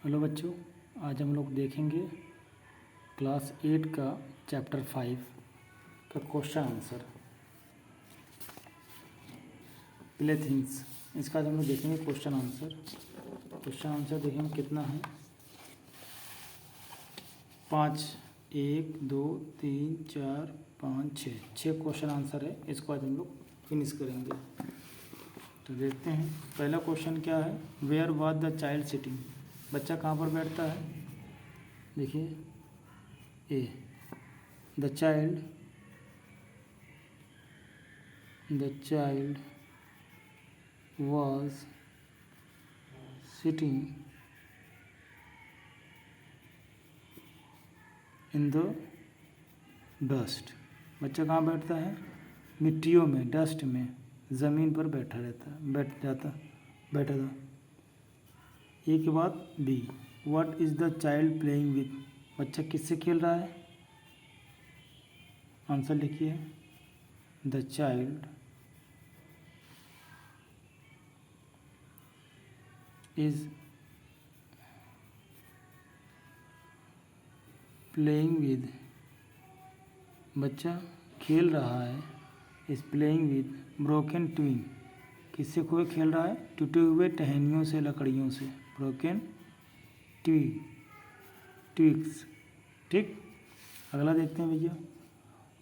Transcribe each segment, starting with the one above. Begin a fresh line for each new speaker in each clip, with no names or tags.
Hello बच्चों, आज हम लोग देखेंगे क्लास 8 का चैप्टर 5 का क्वेश्चन आंसर प्ले थिंग्स। इसका आज हम लोग देखेंगे क्वेश्चन आंसर देखेंगे कितना है। 5 1 2 3 4 5 6 क्वेश्चन आंसर है। इसको आज हम लोग फिनिश करेंगे। तो देखते हैं पहला क्वेश्चन क्या है। Where was the child sitting, बच्चा कहाँ पर बैठता है। देखिए ए, the child was sitting in the dust। बच्चा कहाँ बैठता है, मिट्टियों में, डस्ट में, ज़मीन पर बैठा था। ए के बाद B, what is the child playing with, बच्चा किससे खेल रहा है। आंसर लिखिए, the child is playing with, बच्चा खेल रहा है, is playing with broken twig, किससे कोई खेल रहा है, टूटे हुए टहनियों से, लकड़ियों से, broken twigs। ठीक, अगला देखते हैं भैया।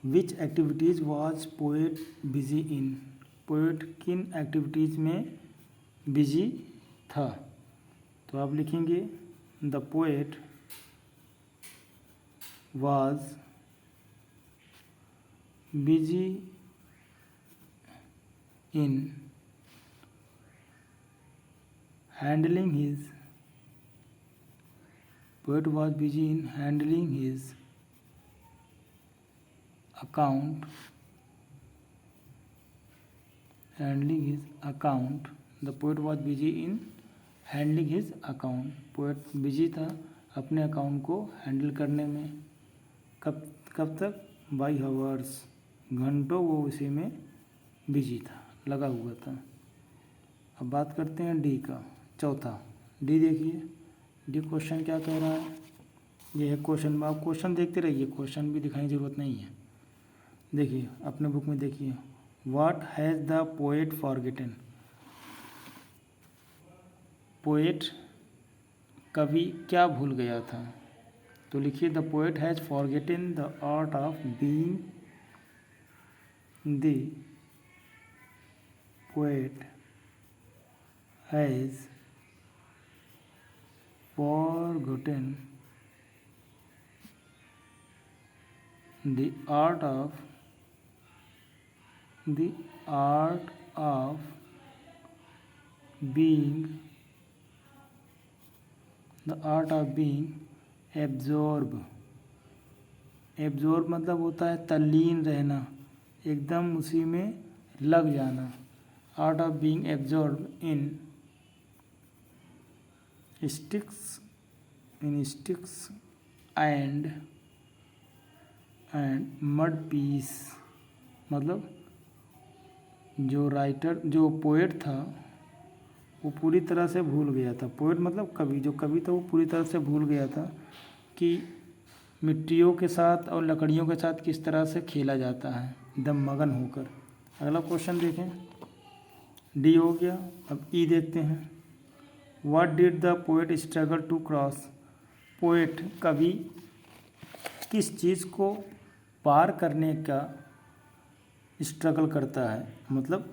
Which activities was poet busy in, poet किन एक्टिविटीज़ में बिजी था। तो आप लिखेंगे the poet was busy in handling his, poet was busy in handling his account, the poet was busy in handling his account, poet busy था अपने account को handle करने में। कब तक, बाई हावर्स, घंटों वो उसी में बिजी था, लगा हुआ था। अब बात करते हैं डी का, चौथा डी। देखिए डी क्वेश्चन क्या कह रहा है। ये है क्वेश्चन, आप क्वेश्चन देखते रहिए, क्वेश्चन भी दिखाने की ज़रूरत नहीं है। देखिए अपने बुक में देखिए, what has the poet forgotten, poet कवि क्या भूल गया था। तो लिखिए, the poet has forgotten the art of being, the poet has forgotten the art of being, the art of being absorb मतलब होता है तल्लीन रहना, एकदम उसी में लग जाना। Art of being absorb in sticks and mud pies, मतलब जो पोएट था वो पूरी तरह से भूल गया था। पोएट मतलब कवि, जो कवि था वो पूरी तरह से भूल गया था कि मिट्टियों के साथ और लकड़ियों के साथ किस तरह से खेला जाता है, एकदम मगन होकर। अगला क्वेश्चन देखें, डी हो गया। अब ई देखते हैं। What did the poet struggle to cross, poet कवि किस चीज़ को पार करने का स्ट्रगल करता है, मतलब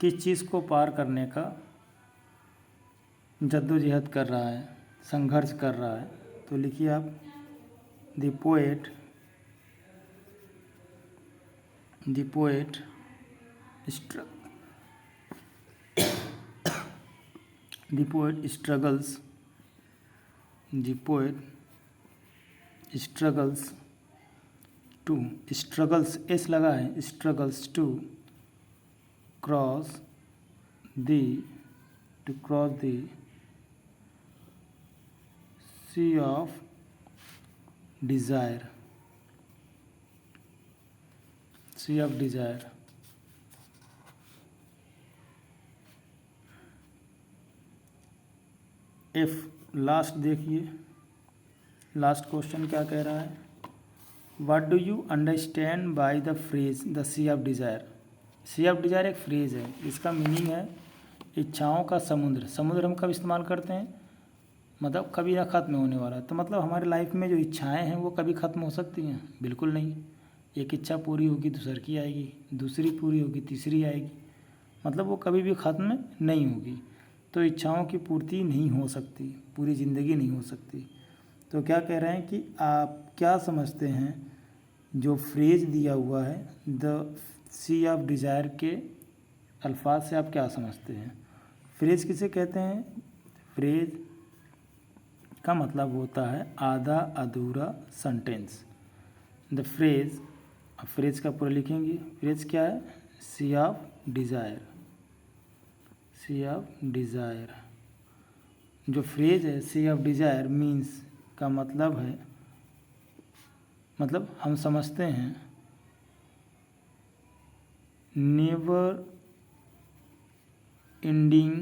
किस चीज़ को पार करने का जद्दोजहद कर रहा है, संघर्ष कर रहा है। तो लिखिए आप, द पोएट स्ट्रगल्स एस लगा है, struggles to cross the sea of desire, F last देखिए, लास्ट क्वेश्चन क्या कह रहा है, what do you understand by the phrase the sea of desire. Sea of desire एक फ्रेज है, इसका मीनिंग है इच्छाओं का समुद्र। समुद्र हम कब इस्तेमाल करते हैं, मतलब कभी ना ख़त्म होने वाला। तो मतलब हमारी लाइफ में जो इच्छाएं हैं वो कभी ख़त्म हो सकती हैं, बिल्कुल नहीं। एक इच्छा पूरी होगी दूसरी की आएगी, दूसरी पूरी होगी तीसरी आएगी, मतलब वो कभी भी ख़त्म नहीं होगी। तो इच्छाओं की पूर्ति नहीं हो सकती, पूरी ज़िंदगी नहीं हो सकती। तो क्या कह रहे हैं कि आप क्या समझते हैं, जो फ्रेज दिया हुआ है द सी ऑफ डिज़ायर के अल्फाज से आप क्या समझते हैं। फ्रेज किसे कहते हैं, फ्रेज का मतलब होता है आधा अधूरा सेंटेंस। द फ्रेज, अब फ्रेज का पूरा लिखेंगे, फ्रेज क्या है, sea of desire. Sea of desire, जो फ्रेज है सी ऑफ डिज़ायर मीन्स का मतलब है, मतलब हम समझते हैं नेवर एंडिंग,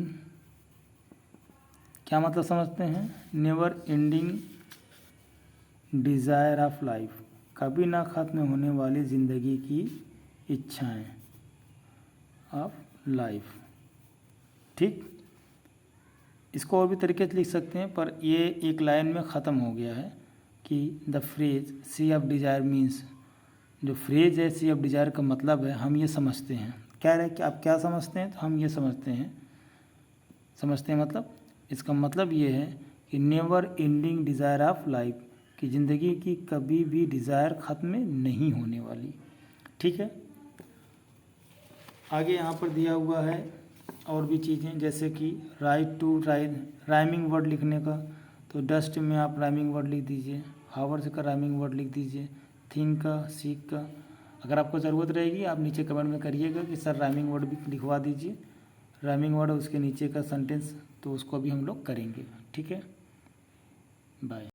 क्या मतलब समझते हैं, never ending desire of life, कभी ना ख़त्म होने वाली ज़िंदगी की इच्छाएं ऑफ लाइफ। ठीक, इसको और भी तरीके से लिख सकते हैं, पर ये एक लाइन में ख़त्म हो गया है कि the phrase sea of desire means, जो फ्रेज है सी ऑफ डिज़ायर का मतलब है हम ये समझते हैं। क्या है कि आप क्या समझते हैं, तो हम ये समझते हैं, मतलब इसका मतलब ये है कि never ending desire of life, कि ज़िंदगी की कभी भी डिज़ायर ख़त्म नहीं होने वाली। ठीक है, आगे यहाँ पर दिया हुआ है और भी चीज़ें, जैसे कि राइट टू राइमिंग वर्ड लिखने का। तो डस्ट में आप राइमिंग वर्ड लिख दीजिए, हावर्स का राइमिंग वर्ड लिख दीजिए, थिंक का, सीक का। अगर आपको ज़रूरत रहेगी आप नीचे कमेंट में करिएगा कि सर राइमिंग वर्ड भी लिखवा दीजिए, राइमिंग वर्ड उसके नीचे का सेंटेंस, तो उसको भी हम लोग करेंगे। ठीक है, बाय।